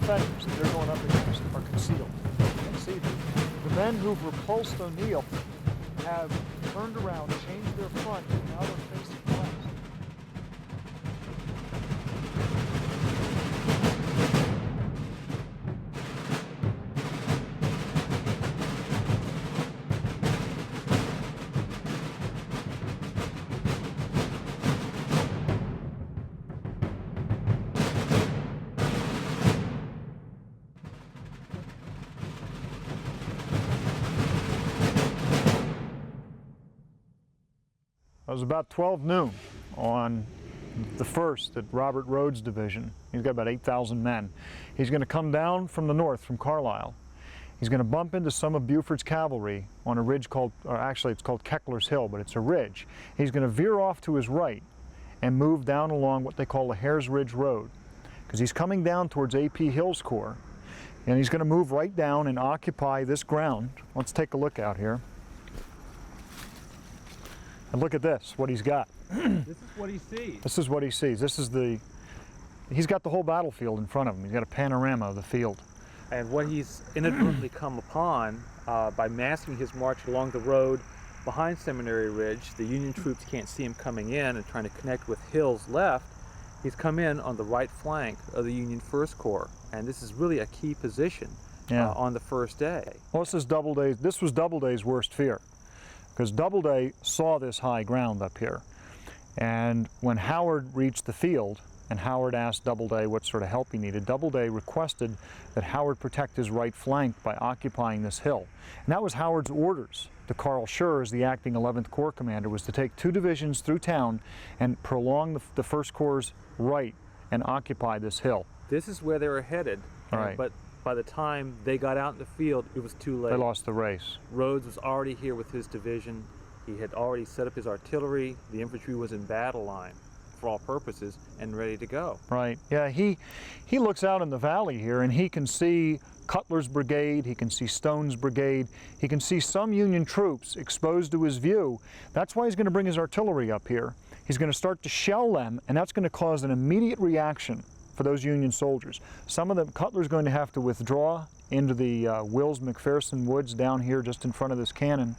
defenders that they're going up against are concealed. You can see the men who've repulsed O'Neill have turned around, changed their front, and now they're facing west. It was about 12 noon on the 1st at Robert Rhodes' division. He's got about 8,000 men. He's going to come down from the north, from Carlisle. He's going to bump into some of Buford's cavalry on a ridge called, or actually it's called Keckler's Hill, but it's a ridge. He's going to veer off to his right and move down along what they call the Hare's Ridge Road, because he's coming down towards A.P. Hill's corps, and he's going to move right down and occupy this ground. Let's take a look out here. And look at this, what he's got. This is what he sees. This is what he sees. This is he's got the whole battlefield in front of him. He's got a panorama of the field. And what he's inadvertently come upon by masking his march along the road behind Seminary Ridge, the Union troops can't see him coming in and trying to connect with Hill's left. He's come in on the right flank of the Union First Corps. And this is really a key position on the first day. Well, this was Doubleday's worst fear, because Doubleday saw this high ground up here. And when Howard reached the field, and Howard asked Doubleday what sort of help he needed, Doubleday requested that Howard protect his right flank by occupying this hill. And that was Howard's orders to Carl Schurz, as the acting 11th Corps commander, was to take 2 divisions through town and prolong the First Corps' right and occupy this hill. This is where they were headed, right. But by the time they got out in the field, it was too late. They lost the race. Rhodes was already here with his division. He had already set up his artillery. The infantry was in battle line for all purposes and ready to go. Right. Yeah, he looks out in the valley here and he can see Cutler's brigade, he can see Stone's brigade, he can see some Union troops exposed to his view. That's why he's going to bring his artillery up here. He's going to start to shell them, and that's going to cause an immediate reaction for those Union soldiers. Some of them, Cutler's going to have to withdraw into the Wills McPherson woods down here just in front of this cannon.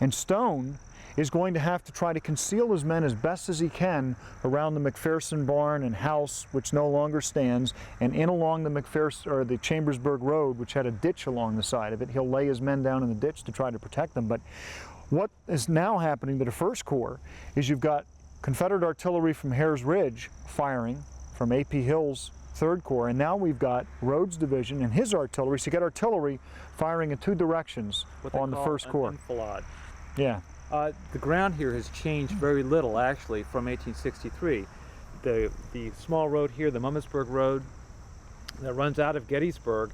And Stone is going to have to try to conceal his men as best as he can around the McPherson barn and house, which no longer stands, and in along the the Chambersburg Road, which had a ditch along the side of it. He'll lay his men down in the ditch to try to protect them. But what is now happening to the First Corps is you've got Confederate artillery from Hare's Ridge firing from A.P. Hill's 3rd Corps, and now we've got Rhodes' division and his artillery. So you got artillery firing in 2 directions on the First Corps. Enfilade. Yeah. The ground here has changed very little, actually, from 1863. The small road here, the Mumminsburg Road, that runs out of Gettysburg,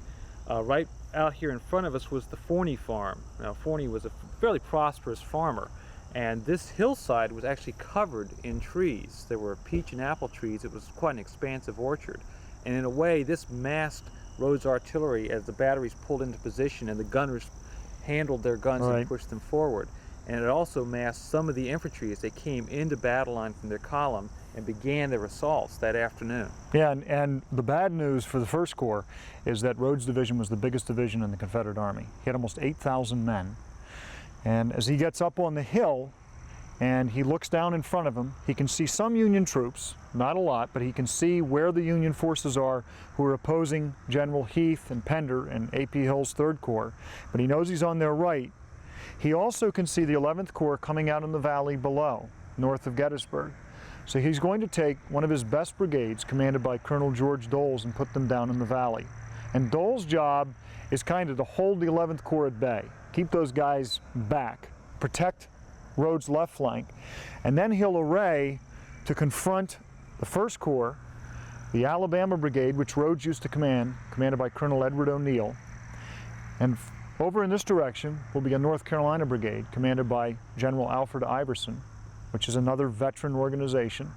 right out here in front of us was the Forney farm. Now, Forney was a fairly prosperous farmer, and this hillside was actually covered in trees. There were peach and apple trees. It was quite an expansive orchard. And in a way, this masked Rhodes' artillery as the batteries pulled into position and the gunners handled their guns and pushed them forward. And it also masked some of the infantry as they came into battle line from their column and began their assaults that afternoon. Yeah, and the bad news for the First Corps is that Rhodes' division was the biggest division in the Confederate Army. He had almost 8,000 men. And as he gets up on the hill and he looks down in front of him, he can see some Union troops, not a lot, but he can see where the Union forces are who are opposing General Heath and Pender and A.P. Hill's 3rd Corps. But he knows he's on their right. He also can see the 11th Corps coming out in the valley below, north of Gettysburg. So he's going to take one of his best brigades, commanded by Colonel George Doles, and put them down in the valley. And Doles' job is kind of to hold the 11th Corps at bay, keep those guys back, protect Rhodes' left flank, and then he'll array to confront the 1st Corps, the Alabama Brigade, which Rhodes used to command, commanded by Colonel Edward O'Neill. And over in this direction will be a North Carolina Brigade, commanded by General Alfred Iverson, which is another veteran organization.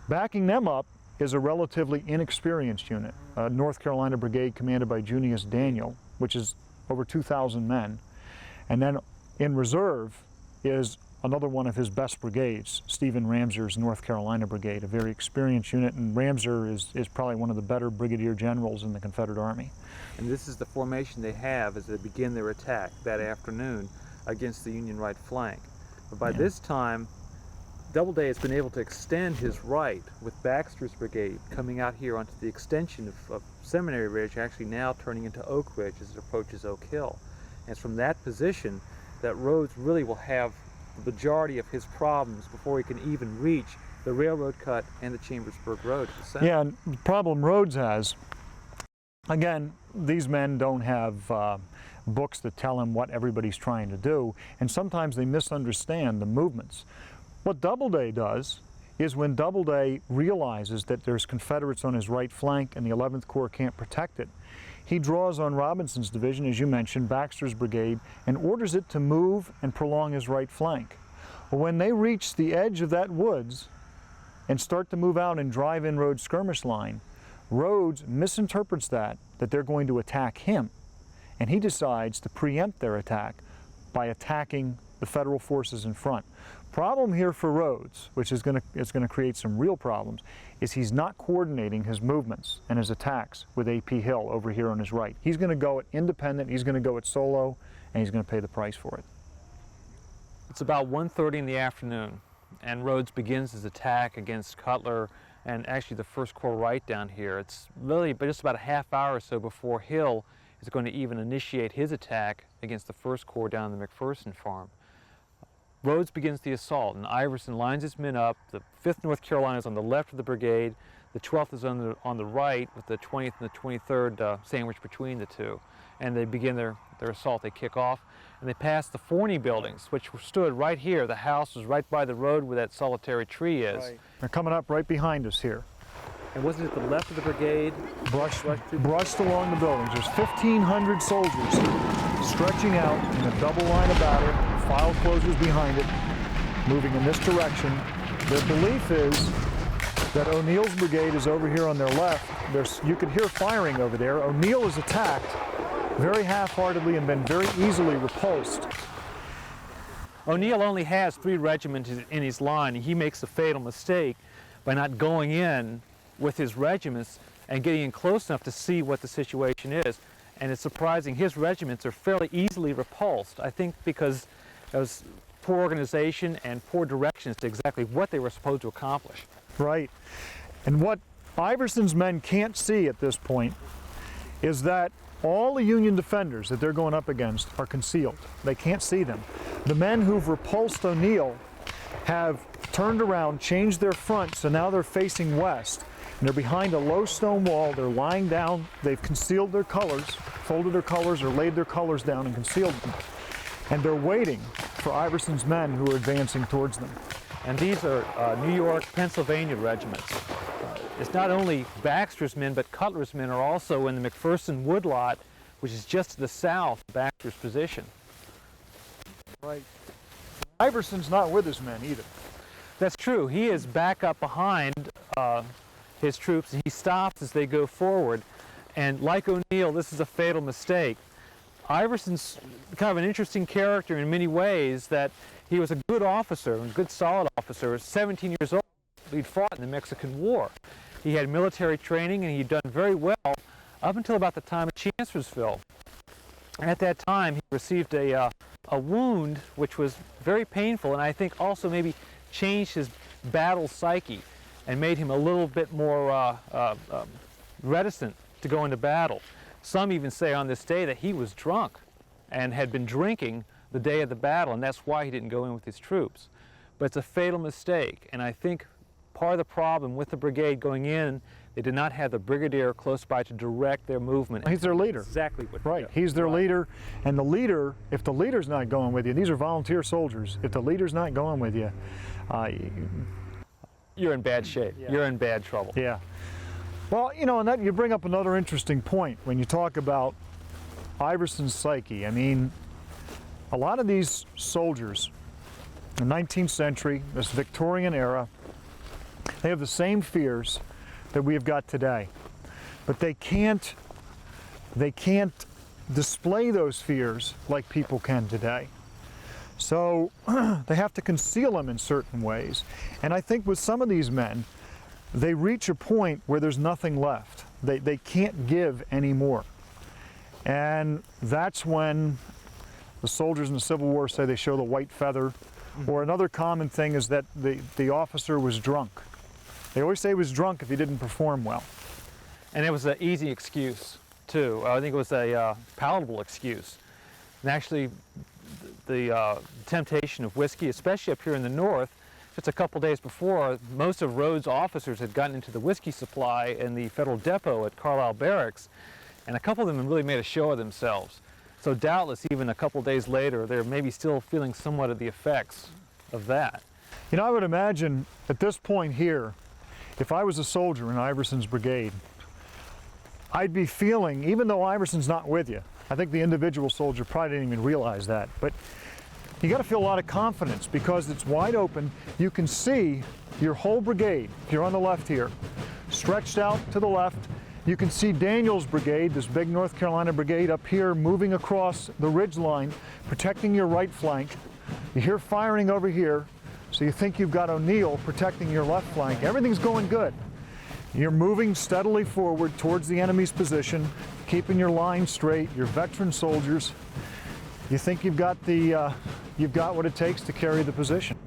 Backing them up is a relatively inexperienced unit, a North Carolina Brigade commanded by Junius Daniel, which is over 2,000 men. And then in reserve is another one of his best brigades, Stephen Ramser's North Carolina Brigade, a very experienced unit, and Ramser is probably one of the better brigadier generals in the Confederate Army. And this is the formation they have as they begin their attack that afternoon against the Union right flank. But by this time, Doubleday has been able to extend his right with Baxter's brigade coming out here onto the extension of Seminary Ridge, actually now turning into Oak Ridge as it approaches Oak Hill. And it's from that position that Rhodes really will have the majority of his problems before he can even reach the railroad cut and the Chambersburg Road at the center. Yeah, and the problem Rhodes has, again, these men don't have books that tell him what everybody's trying to do, and sometimes they misunderstand the movements. What Doubleday does is when Doubleday realizes that there's Confederates on his right flank and the 11th Corps can't protect it, he draws on Robinson's division, as you mentioned, Baxter's brigade, and orders it to move and prolong his right flank. Well, when they reach the edge of that woods and start to move out and drive in Rhodes' skirmish line, Rhodes misinterprets that they're going to attack him, and he decides to preempt their attack by attacking the Federal forces in front. Problem here for Rhodes, which is going to create some real problems, is he's not coordinating his movements and his attacks with A.P. Hill over here on his right. He's going to go it independent, he's going to go it solo, and he's going to pay the price for it. It's about 1:30 in the afternoon, and Rhodes begins his attack against Cutler and actually the 1st Corps right down here. It's really just about a half hour or so before Hill is going to even initiate his attack against the 1st Corps down the McPherson farm. Rhodes begins the assault, and Iverson lines his men up. The 5th North Carolina is on the left of the brigade. The 12th is on the right, with the 20th and the 23rd sandwiched between the two. And they begin their assault. They kick off, and they pass the Forney buildings, which stood right here. The house was right by the road where that solitary tree is. Right. They're coming up right behind us here. And wasn't it the left of the brigade? Brushed along the buildings. There's 1,500 soldiers stretching out in a double line of battle. File closers behind it, moving in this direction. Their belief is that O'Neill's brigade is over here on their left. You could hear firing over there. O'Neill is attacked very half-heartedly and been very easily repulsed. O'Neill only has 3 regiments in his line, and he makes a fatal mistake by not going in with his regiments and getting in close enough to see what the situation is. And it's surprising, his regiments are fairly easily repulsed, I think because it was poor organization and poor directions to exactly what they were supposed to accomplish. Right. And what Iverson's men can't see at this point is that all the Union defenders that they're going up against are concealed. They can't see them. The men who've repulsed O'Neill have turned around, changed their front, so now they're facing west. And they're behind a low stone wall. They're lying down. They've concealed their colors, folded their colors, or laid their colors down and concealed them. And they're waiting for Iverson's men who are advancing towards them. And these are New York, Pennsylvania regiments. It's not only Baxter's men, but Cutler's men are also in the McPherson woodlot, which is just to the south of Baxter's position. Right. Iverson's not with his men either. That's true. He is back up behind his troops, and he stops as they go forward. And like O'Neill, this is a fatal mistake. Iverson's kind of an interesting character in many ways, that he was a good officer, a good solid officer, 17 years old. He'd fought in the Mexican War. He had military training, and he'd done very well up until about the time of Chancellorsville. And at that time, he received a wound which was very painful, and I think also maybe changed his battle psyche and made him a little bit more reticent to go into battle. Some even say on this day that he was drunk and had been drinking the day of the battle, and that's why he didn't go in with his troops. But it's a fatal mistake, and I think part of the problem with the brigade going in, they did not have the brigadier close by to direct their movement. He's their leader. Exactly what. Right, he's their leader, and the leader, if the leader's not going with you, these are volunteer soldiers, if the leader's not going with you, you're in bad shape. Yeah. You're in bad trouble. Yeah. Well, you know, and that you bring up another interesting point when you talk about Iverson's psyche. I mean, a lot of these soldiers in the 19th century, this Victorian era, they have the same fears that we have got today, but they can't display those fears like people can today. So they have to conceal them in certain ways. And I think with some of these men, they reach a point where there's nothing left. They can't give anymore. And that's when the soldiers in the Civil War say they show the white feather. Or another common thing is that the officer was drunk. They always say he was drunk if he didn't perform well. And it was an easy excuse, too. I think it was a palatable excuse. And actually, the temptation of whiskey, especially up here in the north, just a couple days before, most of Rhodes' officers had gotten into the whiskey supply in the Federal depot at Carlisle Barracks, and a couple of them had really made a show of themselves. So doubtless, even a couple days later, they're maybe still feeling somewhat of the effects of that. You know, I would imagine at this point here, if I was a soldier in Iverson's brigade, I'd be feeling, even though Iverson's not with you, I think the individual soldier probably didn't even realize that, but you got to feel a lot of confidence because it's wide open. You can see your whole brigade, you're on the left here, stretched out to the left. You can see Daniel's brigade, this big North Carolina brigade up here moving across the ridge line, protecting your right flank. You hear firing over here, so you think you've got O'Neill protecting your left flank. Everything's going good. You're moving steadily forward towards the enemy's position, keeping your line straight, you're veteran soldiers. You think you've got what it takes to carry the position.